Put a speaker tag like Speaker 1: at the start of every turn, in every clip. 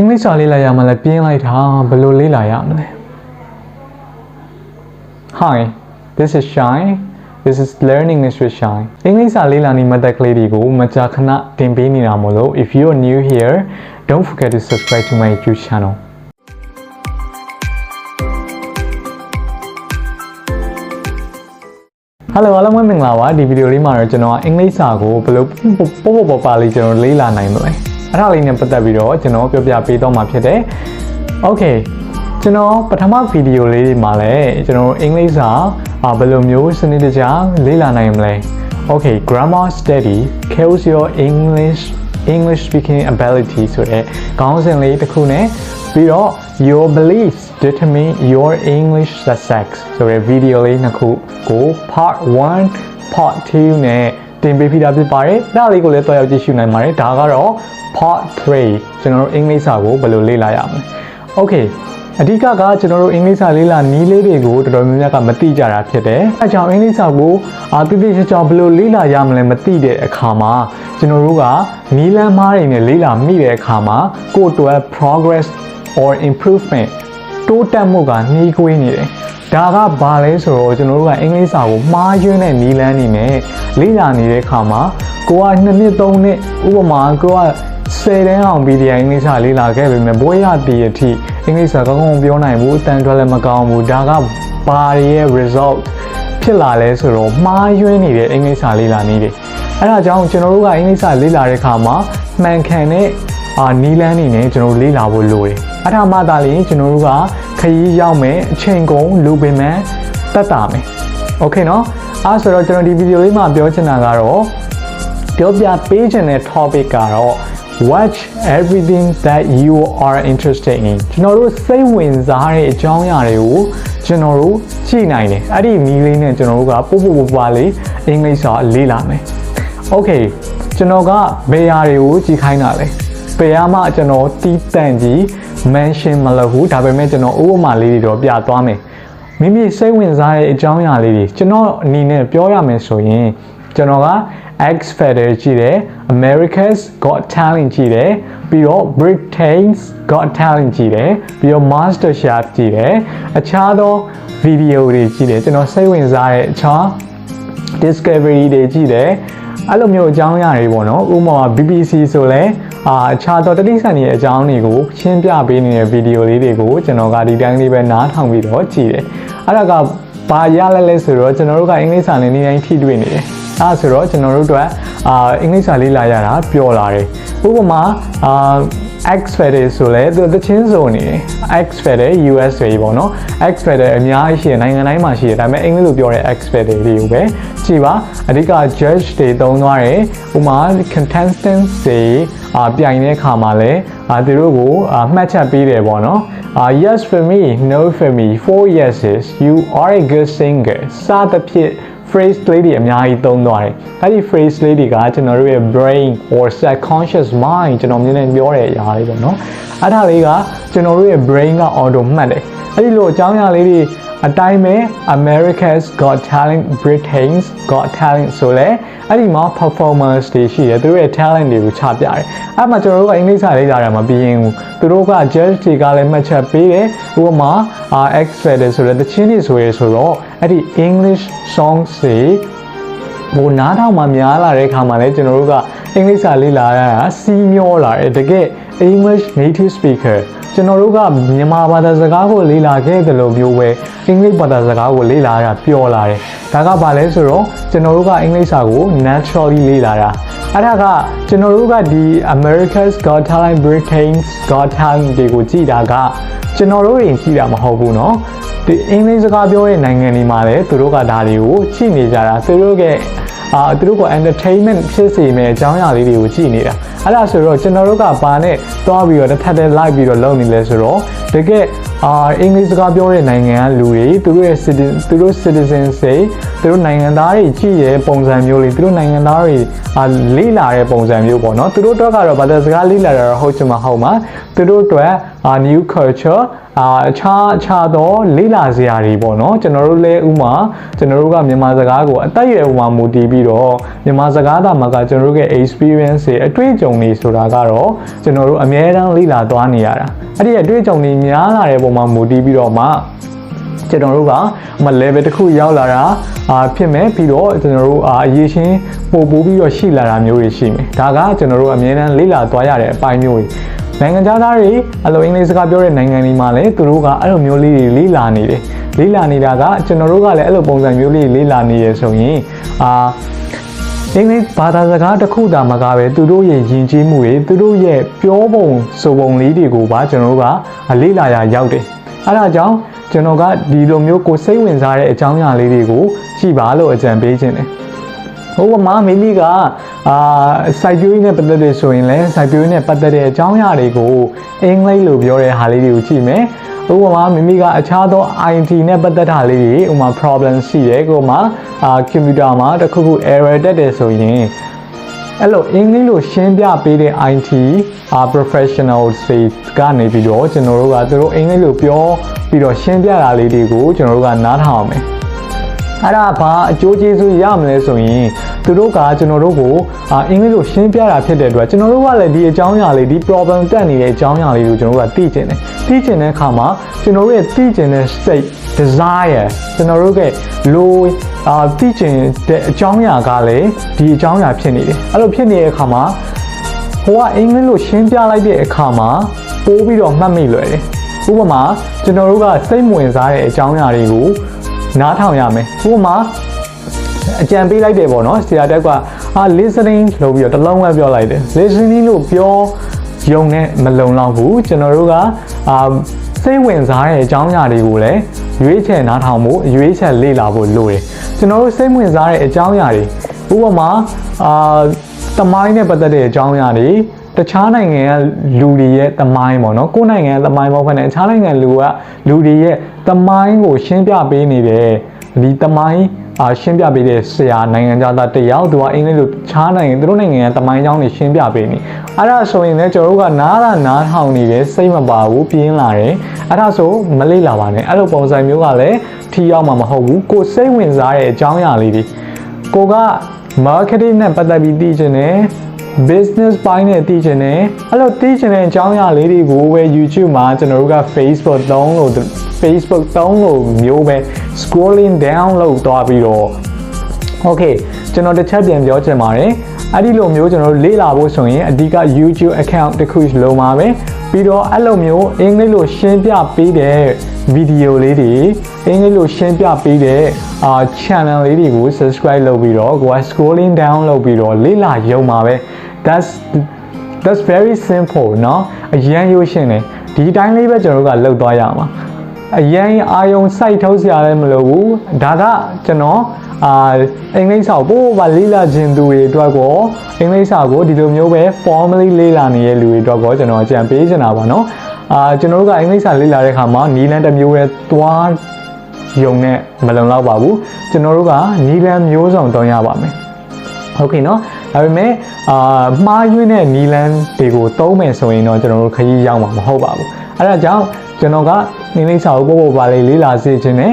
Speaker 1: English စာလေးလာရမှာလဲပြင်းလိုက်တာဘယ်လိုလေးလာရမလဲ Hi this is Shine this is learning English with Shine English စာလေးလာနေမှတ်တက်ကလေးတွေကိုမကြာခဏတင်ပေးနေတာမို့လို့ if you are new here don't forget to subscribe to my YouTube channel Hello အားလုံးပဲမင်္ဂလာပါဒီဗီဒီယိုလေးမှာတော့ကျွန်တော်အင်္ဂလိပ်စာကိုဘယ်လိုပို့ပါလေးကျွန်တော်လေ့လာနိုင်မလဲအဲ့ဒါလေးနဲ့ပတ်သက်ပြီးတော့ကျွန်တော်ပြောပြပေးတော့မှာဖြစ်တယ် Okay ကျွန်တော်ပထမဗီဒီယိုလေးမှာလည်းကျွန်တော်အင်္ဂလိပ်စာဘယ်လိုမျိုးစနစ်တကျလေ့လာနိုင်မလဲ Okay grammar study kills your English speaking ability ဆိုတဲ့ခေါင်းစဉ်လေးတစ်ခုနဲ့ပြီးတော့ your beliefs determine your English success ဆိုတဲ့ဗီဒီယိုလေးနှစ်ခုကို part 1 part 2နဲ့တင်ပေးပြီးသားဖြစ်ပါတယ်။ဒါလေးကိုလည်းတွားရောက်ကြည့်ရှုနိုင်ပါတယ်။ဒါကတော့ part 3ကျွန်တော်တို့အင်္ဂလိပ်စာကိုဘယ်လိုလေ့လာရမလဲ။ Okay အဓိကကကျွန်တော်တို့အင်္ဂလိပ်စာလေ့လာနည်းလေးတွေကိုတော်တော်များများကမသိကြတာဖြစ်တယ်။အဲကြောင့်အင်္ဂလိပ်စာကိုတိတိကျကျဘယ်လိုလေ့လာရမလဲမသိတဲ့အခါမှာကျွန်တော်တို့ကနည်းလမ်းမားတွေနဲ့လေ့လာမိတဲ့အခါမှာကိုယ့်အတွက် progress or improvement တိုးတက်မှုကနှီးကွေးနေတယ်။ဒါကဘာလဲဆိုတော့ကျွန်တော်တို့ကအင်္ဂလိပ်စာကိုမှားယွင်းတဲ့နည်းလမ်းတွေနဲ့လေ့လာနေတဲ့အခါမှာကိုက2နှစ်3နှစ်ဥပမာကိုက10တန်းအောင်ပြီးတဲ့အင်္ဂလိပ်စာလေ့လာခဲ့ပေမဲ့ဘွဲရတည်အထိအင်္ဂလိပ်စာကောင်းကောင်းပြောနိုင်ဘူးအတန်ထွက်လည်းမကောင်းဘူးဒါကဘာရဲ့ result ဖြစ်လာလဲဆိုတော့မှားယွင်းနေတဲ့အင်္ဂလိပ်စာလေ့လာနည်းတွေအဲ့ဒါကြောင့်ကျွန်တော်တို့ကအင်္ဂလိပ်စာလေ့လာတဲ့အခါမှာမှန်ကန်တဲ့နီးလန်းနေနဲ့ကျွန်တော်လေ့လာဖို့လိုတယ်အထာမသာလေးကျွန်တော်တို့ကခရီးရောက်မယ်အချိန်ကုန်လူပင်မတက်တာမယ်โอเคเนาะအဲ့ဆိုတော့ကျွန်တော်ဒီဗီဒီယိုလေးမှာပြောချင်တာကတော့ပြောပြပေးချင်တဲ့ topic ကတော့ watch everything that you are interested in ကျွန်တော်တို့စိတ်ဝင်စားတဲ့အကြောင်းအရာတွေကိုကျွန်တော်တို့ကြည့်နိုင်တယ်အဲ့ဒီနည်းလေးနဲ့ကျွန်တော်တို့ကပို့ပါလေးအင်္ဂလိပ်စာလေ့လာမယ်โอเคကျွန်တော်ကဘယ်အရာတွေကိုကြည့်ခိုင်းတာလဲဘယ်မှကျွန်တော်တီးတန့်ကြီး mention မလုပ်ဘူးဒါပေမဲ့ကျွန်တော်ဥပမာလေးတွေတော့ပြသွားမယ်မိမိစိတ်ဝင်စားတဲ့အကြောင်းအရာလေးတွေကျွန်တော်အနေနဲ့ပြောရမယ်ဆိုရင်ကျွန်တော်က X Factor ကြည့်တယ် America's Got Talent ကြည့်တယ်ပြီးတော့ Britain's Got Talent ကြည့်တယ်ပြီးတော့ Master Chef ကြည့်တယ်အခြားသောဗီဒီယိုတွေကြည့်တယ်ကျွန်တော်စိတ်ဝင်စားတဲ့အခြား Discovery တွေကြည့်တယ်အဲ့လိုမျိုးအကြောင်းအရာတွေပေါ့နော်ဥပမာ BBC ဆိုလဲအခြားသောတတိဆန်ရဲ့အကြောင်းတွေကိုရှင်းပြပေးနေတဲ့ဗီဒီယိုလေးတွေကိုကျွန်တော်ကဒီတိုင်းလေးပဲနားထောင်ပြီးတော့ကြည့်တယ်အဲ့ဒါကဘာရလဲဆိုတော့ကျွန်တော်တို့ကအင်္ဂလိပ်စာနဲ့နေတိုင်းထိတွေ့နေတယ်အဲ့ဆိုတော့ကျွန်တော်တို့အတွက်အင်္ဂလိပ်စာလေ့လာရတာပျော်လာတယ်ဥပမာX Factor ဆိုလဲသူတချင်းစုံနေတယ် X Factor USA ပေါ့နော် X Factor အများကြီးရှိတယ်နိုင်ငံတိုင်းမှာရှိတယ်ဒါပေမဲ့အင်္ဂလိပ်လိုပြောတဲ့ X Factor တွေကိုပဲကြည့်ပါအဓိက judge တွေသုံးသွားတယ်ဥပမာ contestants တွေပြိုင်တဲ့အခါမှာလဲသူတို့ကိုမှတ်ချက်ပေးတယ်ပေါ့နော်yes for me no for me 4 yeses you are a good singer စသဖြင့်phrase လေးတွေအများကြီးသုံးသွားတယ်။အဲ့ဒီ phrase လေးတွေကကျွန်တော်တို့ရဲ့ brain or subconscious mind ကျွန်တော်မြင်နေပြောတဲ့အရာလေးပေါ့နော်။အဲ့ဒါလေးကကျွန်တော်တို့ရဲ့ brain က auto မှတ်တယ်။အဲ့ဒီလိုအကြောင်းအရာလေးတွေအတိုင်းပဲ America's Got Talent Britain's Got Talent ဆိုလဲအဲ့ဒီမှာ performance တွေရှိတယ်သူတို့ရဲ့ talent တွေကိုချပြတယ်။အဲ့မှာကျွန်တော်တို့ကအင်္ဂလိပ်စာလေ့လာတာမပြီးရင်သူတို့က judge တွေကလည်းမှတ်ချက်ပေးတယ်ဥပမာ X Factor ဆိုတဲ့တချင်းတွေဆိုရဆိုတော့အဲ့ဒီ English songs တွေဟိုနားထောင်မှများလာတဲ့အခါမှာလည်းကျွန်တော်တို့ကအင်္ဂလိပ်စာလေ့လာရတာစီးမျောလာတယ်တကယ် English native speaker ကျွန်တော်တို့ကမြန်မာဘာသာစကားကိုလေ့လာခဲ့တယ်လို့မျိုးပဲအင်္ဂလိပ်ဘာသာစကားကိုလေ့လာရတာပျော်လာတယ်ဒါကဘာလဲဆိုတော့ကျွန်တော်တို့ကအင်္ဂလိပ်စာကို naturally လေ့လာတာအဲ့ဒါကကျွန်တော်တို့ကဒီ America's Got Talent Britain's Got Talent တွေကိုကြည့်တာကကျွန်တော်တို့ရင်ကြည့်တာမဟုတ်ဘူးเนาะဒီအင်္ဂလိပ်စကားပြောတဲ့နိုင်ငံတွေမှာလည်းသူတို့ကဒါတွေကိုကြည့်နေကြတာသူတို့က entertainment ဖြစ်စေမယ့်အကြောင်းအရာလေးတွေကိုကြည့်နေတာအဲ့ဒါဆိုတော့ကျွန်တော်တို့ကဘာနဲ့တွားပြီးတော့တစ်ထပ်တည်း live ပြီးတော့လုပ်နေလဲဆိုတော့တကယ်အင်္ဂလိပ်စကားပြောတဲ့နိုင်ငံကလူတွေသူတို့ citizens တွေသူတို့နိုင်ငံသားတွေကြည့်ရဲ့ပုံစံမျိုးလေးသူတို့နိုင်ငံသားတွေလေ့လာတဲ့ပုံစံမျိုးပေါ့နော်သူတို့တော့ကတော့ဘာသာစကားလေ့လာတာတော့ဟုတ်ချင်မှဟုတ်မှာသူတို့အတွက်new culture ခြားတော့လေးလာစရာတွေပေါ့နော်ကျွန်တော်တို့လည်းဥမာကျွန်တော်တို့ကမြန်မာစကားကိုအသက်အရွယ်ဥမာမူတည်ပြီးတော့မြန်မာစကားသားမှာကကျွန်တော်တို့ရဲ့ experience တွေအတွေ့အကြုံတွေဆိုတာကတော့ကျွန်တော်တို့အများအားလေးလာသွားနေရတာအဲ့ဒီအတွေ့အကြုံတွေများလာတဲ့ပုံမှာမူတည်ပြီးတော့မှကျွန်တော်တို့ကlevel တစ်ခုရောက်လာတာဖြစ်မယ်ပြီးတော့ကျွန်တော်တို့အရေးချင်းပို့ပြီးတော့ရှိလာတာမျိုးတွေရှိမယ်ဒါကကျွန်တော်တို့အများအားလေးလာသွားရတဲ့အပိုင်းမျိုးတွေနိုင်ငံသားတွေအလိုအင်္ဂလိပ်စကားပြောတဲ့နိုင်ငံတွေမှာလည်းသူတို့ကအဲ့လိုမျိုးလေးတွေလေးလာနေတယ်လေးလာနေတာကကျွန်တော်တို့ကလည်းအဲ့လိုပုံစံမျိုးလေးလေးလာနေရဆိုရင်အင်္ဂလိပ်ဘာသာစကားတစ်ခုတာမှာကပဲသူတို့ရဲ့ယဉ်ကျေးမှုတွေသူတို့ရဲ့ပြောပုံဆိုပုံလေးတွေကိုပါကျွန်တော်တို့ကလေးလာရရောက်တယ်အဲ့ဒါကြောင့်ကျွန်တော်ကဒီလိုမျိုးကိုစိတ်ဝင်စားတဲ့အကြောင်းအရာလေးတွေကိုကြည့်ပါလို့အကြံပေးခြင်းတယ်ဟိုမှာမိမိကစိုက်ပျိုးရေးနဲ့ပတ်သက်တဲ့ဆိုရင်လည်းစိုက်ပျိုးရေးနဲ့ပတ်သက်တဲ့အကြောင်းအရာတွေကိုအင်္ဂလိပ်လိုပြောတဲ့ဟာလေးတွေကိုကြည့်မယ်ဥပမာမိမိကအခြားသော IT နဲ့ပတ်သက်တာလေးတွေဥပမာ problem ရှိတယ်ကိုမှကွန်ပျူတာမှာတစ်ခုခု error တက်တယ်ဆိုရင်အဲ့လိုအင်္ဂလိပ်လိုရှင်းပြပေးတဲ့ IT professionals တွေကနေပြီးတော့ကျွန်တော်တို့ကသူတို့အင်္ဂလိပ်လိုပြောပြီးတော့ရှင်းပြတာလေးတွေကိုကျွန်တော်တို့ကနားထောင်အောင်မယ်အဲ့ဒါဘာအကျိုးကျေးဇူးရမလဲဆိုရင်သူတို့ကကျွန်တော်တို့ကိုအင်္ဂလိပ်လိုရှင်းပြတာဖြစ်တဲ့အတွက်ကျွန်တော်တို့ကလည်းဒီအကြောင်းအရာလေးဒီ problem တက်နေတဲ့အကြောင်းအရာလေးကိုကျွန်တော်တို့ကသိကျင်တယ်သိကျင်တဲ့အခါမှာကျွန်တော်တို့ရဲ့သိကျင်တဲ့ state desire ကျွန်တော်တို့ကလိုသိကျင်တဲ့အကြောင်းအရာကလည်းဒီအကြောင်းအရာဖြစ်နေတယ်အဲ့လိုဖြစ်နေတဲ့အခါမှာဟိုကအင်္ဂလိပ်လိုရှင်းပြလိုက်တဲ့အခါမှာပိုးပြီးတော့မှတ်မိလွယ်တယ်ဥပမာကျွန်တော်တို့ကစိတ်ဝင်စားတဲ့အကြောင်းအရာတွေကိုနားထောင်ရမယ်ဥပမာအကြံပေးလိုက်တယ်ပေါ့နော်ဆရာတက်ကlistening လို့ပြီးတော့တစ်လုံးပဲပြောလိုက်တယ် listening လို့ပြောရုံနဲ့မလုံလောက်ဘူးကျွန်တော်တို့ကစိတ်ဝင်စားတဲ့အကြောင်းအရာတွေကိုလည်းရွေးချယ်နားထောင်ဖို့ရွေးချယ်လေ့လာဖို့လိုတယ်ကျွန်တော်တို့စိတ်ဝင်စားတဲ့အကြောင်းအရာတွေဥပမာသမိုင်းနဲ့ပတ်သက်တဲ့အကြောင်းအရာတွေတခြားနိုင်ငံကလူတွေရဲ့သမိုင်းပေါ့နော်ကိုယ်နိုင်ငံသမိုင်းပေါ့ခနဲ့တခြားနိုင်ငံလူတွေရဲ့သမိုင်းကိုရှင်းပြပေးနေတယ်ဒီသမိုင်းရှင်းပြပေးတဲ့ဆရာနိုင်ငံသားတယောက်သူကအင်္ဂလိပ်လိုခြားနိုင်ငံသူတို့နိုင်ငံရဲ့သမိုင်းကြောင်းတွေရှင်းပြပေးနေအဲ့ဒါဆိုရင်လည်းကျွန်တော်တို့ကနားထောင်နေတယ်စိတ်မပါဘူးပြင်းလာတယ်အဲ့ဒါဆိုမလေ့လာပါနဲ့အဲ့လိုပုံစံမျိုးကလည်းထီရောက်မှာမဟုတ်ဘူးကိုစိတ်ဝင်စားတဲ့အကြောင်းအရာလေးတွေကိုက marketing နဲ့ပတ်သက်ပြီးသိချင်တယ်business ပိုင်းနဲ့သိချင်တယ်အဲ့လိုသိချင်တဲ့အကြောင်းအရာလေးတွေကိုပဲ YouTube မှာကျွန်တော်တို့က Facebook သုံးလို့မျိုးပဲ scrolling down လုပ်သွားပြီးတော့ okay ကျွန်တော်တစ်ချက်ပြန်ပြောချင်ပါတယ်အဲ့ဒီလိုမျိုးကျွန်တော်တို့လေ့လာဖို့ဆိုရင်အဓိက YouTube account တစ်ခုလုံးပါပဲပြီးတော့အဲ့လိုမျိုးအင်္ဂလိပ်လိုရှင်းပြပေးတဲ့ဗီဒီယိုလေးတွေအင်္ဂလိပ်လိုရှင်းပြပေးတဲ့channel လေးတွေကို subscribe လုပ်ပြီးတော့ကိုက scrolling down လုပ်ပြီးတော့လေ့လာရုံပါပဲthat's very simple เนาะအရန်ရိုးရှင်းတယ်ဒီတိုင်းလေးပဲကျွန်တော်တို့ကလုပ်သွားရမှာအရင်အာယုံစိုက်ထုတ်စရာလည်းမလိုဘူးဒါကကျွန်တော်အင်္ဂလိပ်စာကိုပို့ပါလေးလာခြင်းသူတွေအတွက်ကိုအင်္ဂလိပ်စာကိုဒီလိုမျိုးပဲ formally လေးလာနေတဲ့လူတွေအတွက်ကိုကျွန်တော်အကြံပေးချင်တာပါเนาะကျွန်တော်တို့ကအင်္ဂလိပ်စာလေးလာတဲ့ခါမှာနီလန်တစ်မျိုးပဲသွားရုံနဲ့မလုံလောက်ပါဘူးကျွန်တော်တို့ကနီလန်မျိုးစုံသုံးရပါမယ်ဟုတ်ကဲ့เนาะဒါပေမဲ့မှားယွင်းတဲ့နီလန်တွေကိုသုံးမယ်ဆိုရင်တော့ကျွန်တော်တို့ခရီးရောက်မှာမဟုတ်ပါဘူးအဲ့ဒါကြောင့်ကျွန်တော်ကအင်္ဂလိပ်စာကိုပို့ပါလေးလာစေခြင်းနဲ့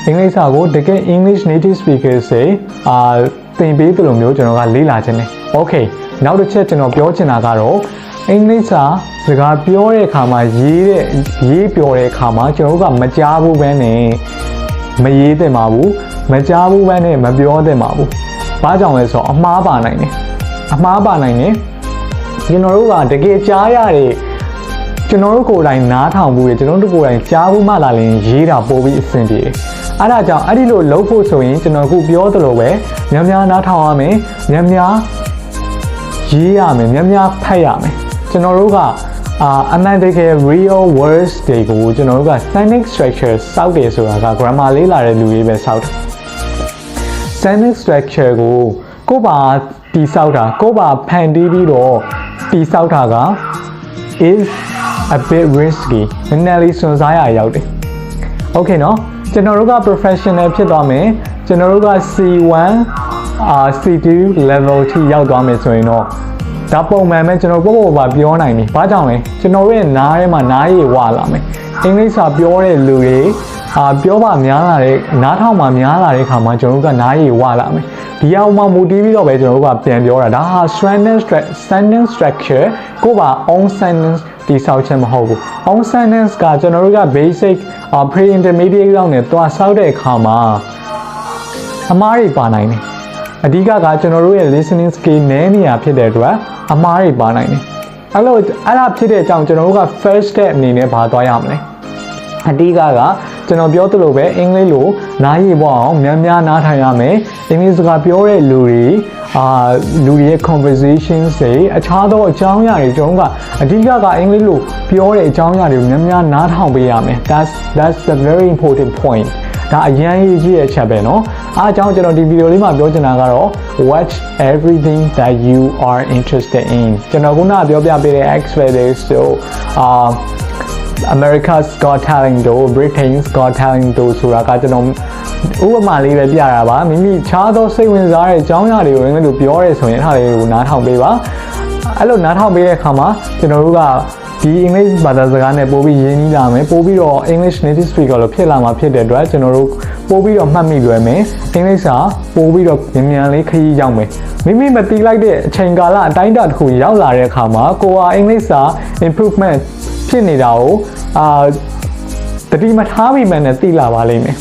Speaker 1: အင်္ဂလိပ်စာကိုတကယ် English native speakers တွေသင်ပေးသလိုမျိုးကျွန်တော်ကလေ့လာခြင်းနဲ့ okay နောက်တစ်ချက်ကျွန်တော်ပြောချင်တာကတော့အင်္ဂလိပ်စာစကားပြောတဲ့အခါမှာရေးပြောတဲ့အခါမှာကျွန်တော်တို့ကမကြားဘူးပဲနဲ့မရေးသင့်ပါဘူးမကြားဘူးပဲနဲ့မပြောသင့်ပါဘူးဘာကြောင့်လဲဆိုတော့အမှားပါနိုင်တယ်ကျွန်တော်တို့ကတကယ်ကြားရတဲ့ကျွန်တော်တို့ကိုယ်တိုင်နားထောင်ဘူးလေကျွန်တော်တို့ကိုယ်တိုင်ကြားဘူးမှလာရင်ရေးတာပို့ပြီးအဆင်ပြေတယ်အဲ့ဒါကြောင့်အဲ့ဒီလိုလုပ်ဖို့ဆိုရင်ကျွန်တော်အခုပြောသလိုပဲများနားထောင်ရမယ်များရေးရမယ်များဖတ်ရမယ်ကျွန်တော်တို့ကအမှန်တကယ် real words တွေကိုကျွန်တော်တို့က sentence structure စောက်တယ်ဆိုတာက grammar လေးလာတဲ့လူတွေပဲစောက်တယ် sentence structure ကိုပါတိစောက်တာကိုပါဖန်တီးပြီးတော့တိစောက်တာက is a bit risky နည်းနည်းလေးစွန့်စားရရောက်တယ် okay เนาะကျွန်တော်တို့က professional ဖြစ်သွားမယ်ကျွန်တော်တို့က C1 C2 level ထိရောက်သွားမယ်ဆိုရင်တော့ ဒါပုံမှန်ပဲကျွန်တော်ပေါ့ပေါ့ပါပြောနိုင်ပြီဘာကြောင့်လဲကျွန်တော်ရဲ့နားထဲမှာနားရည်ဝလာမယ်အင်္ဂလိပ်စာပြောတဲ့လူတွေပြောပါများလာတဲ့နားထောင်မှများလာတဲ့ခါမှာကျွန်တော်တို့ကနားရည်ဝလာမယ်ဒီအောင်မှမူတည်ပြီးတော့ပဲကျွန်တော်တို့ကပြန်ပြောတာဒါဟာ sentence structure ကိုပါ on sentence ဒီဆောက်ချက်မဟုတ်ဘူး on sentence ကကျွန်တော်တို့က basic pre intermediate လောက်နဲ့တွားဆောက်တဲ့အခါမှာအမားတွေပါနိုင်တယ်အဓိကကကျွန်တော်တို့ရဲ့ listening skill နည်းနေရဖြစ်တဲ့အတွက်အမားတွေပါနိုင်တယ်အဲ့ဒါဖြစ်တဲ့အကြောင်းကျွန်တော်တို့က first step အနေနဲ့ဘာသွားရမလဲအဓိကကကျွန်တော်ပြောသလိုပဲအင်္ဂလိပ်လိုနားရည်ပေါ့အောင်များများနားထိုင်ရမယ်အင်္ဂလိပ်စကားပြောတဲ့လူတွေရဲ့ conversations တွေအခြားသောအကြောင်းအရာတွေကျွန်တော်ကအဓိကကအင်္ဂလိပ်လိုပြောတဲ့အကြောင်းအရာတွေကိုများများနားထောင်ပေးရမယ် that's the very important point ဒါအရင်ရေးကြည့်တဲ့အချက်ပဲเนาะအားကြောင့်ကျွန်တော်ဒီဗီဒီယိုလေးမှာပြောချင်တာကတော့ watch everything that you are interested in ကျွန်တော်ခုနပြောပြပေးတဲ့ X-Factor တို့America's Got Talent တို့ Britain's Got Talent တို့ဆိုတာကကျွန်တော်ဥပမာလေးပဲပြတာပါမိမိခြားသောစိတ်ဝင်စားတဲ့အကြောင်းအရာတွေကိုလည်းလို့ပြောရဲဆိုရင်အဲ့ဒါလေးကိုနားထောင်ပေးပါအဲ့လိုနားထောင်ပေးတဲ့အခါမှာကျွန်တော်တို့ကဒီ English ဘာသာစကားနဲ့ပို့ပြီးရင်းနှီးလာမယ်ပို့ပြီးတော့ English native speaker လို့ဖြစ်လာမှာဖြစ်တဲ့အတွက်ကျွန်တော်တို့ပို့ပြီးတော့မှတ်မိလွယ်မယ် English စာပို့ပြီးတော့မြန်လေးခရီးရောက်မယ်မိမိမသိလိုက်တဲ့အချိန်ကာလအတိုင်းအတာတစ်ခုရောက်လာတဲ့အခါမှာကိုယ်ဟာ English စာ improvement ဖြစ်နေတာကိုတတိမထားပြီးမှနဲ့သိလာပါလိမ့်မယ်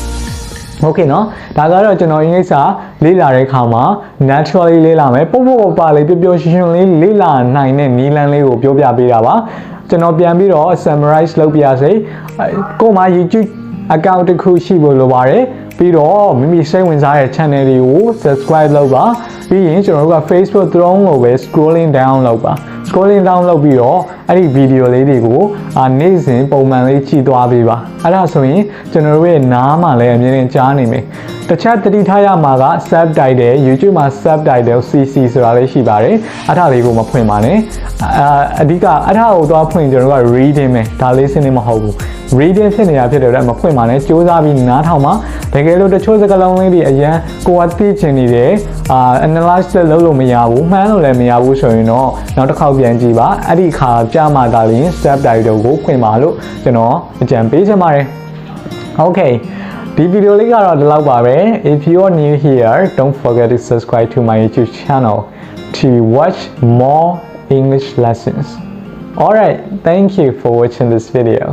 Speaker 1: โอเคเนาะဒါကတော့ကျွန်တော်အင်္ဂလိပ်စာလေ့လာတဲ့အခါမှာ naturally လေ့လာမယ်ပို့ပါလေးပျော်ပျော်ရွှင်ရွှင်လေးလေ့လာနိုင်တဲ့နည်းလမ်းလေးကိုပြောပြပေးတာပါကျွန်တော်ပြန်ပြီးတော့ summarize လုပ်ပြရစေကိုမှ YouTube account တစ်ခုရှိဖို့လိုပါတယ်ပြီးတော့မိမိစိတ်ဝင်စားတဲ့ channel တွေကို subscribe လုပ်ပါပြီးရင်ကျွန်တော်တို့က Facebook သုံးလို့ပဲ scrolling down လုပ်ပါ scrolling down လုပ်ပြီးတော့အဲ့ဒီ video လေးတွေကိုနေ့စဉ်ပုံမှန်လေးကြည့်သွားပေးပါအဲ့ဒါဆိုရင်ကျွန်တော်တို့ရဲ့နားမှာလည်းအမြဲတမ်းကြားနေမယ်တခြားသတိထားရမှာက subtitle YouTube မှာ subtitle CC ဆိုတာလေးရှိပါတယ်အဲ့ဒါလေးကိုမဖွင့်ပါနဲ့အဓိကအဲ့ဒါကိုသွားဖွင့်ကျွန်တော်တို့က reading ပဲဒါလေးစနစ်မဟုတ်ဘူး reading ဖြစ်နေတာဖြစ်တဲ့အတွက်မဖွင့်ပါနဲ့စူးစမ်းပြီးနားထောင်ပါတကယ်လို့တချို့စကားလုံးလေးတွေအရင်ကိုယ်ကသိချင်နေတယ်analyze လုပ်လို့မရဘူးမှန်းလို့လည်းမရဘူးဆိုရင်တော့နောက်တစ်ခေါက်ပြန်ကြည့်ပါအဲ့ဒီခါကြာမှသာလျှင် subtitle ကိုဖွင့်ပါလို့ကျွန်တော်အကြံပေးချင်ပါတယ် okay ဒီဗီဒီယိုလေးကတော့ဒီလောက်ပါပဲ if you are new here don't forget to subscribe to my YouTube channel to watch more English lessons alright thank you for watching this video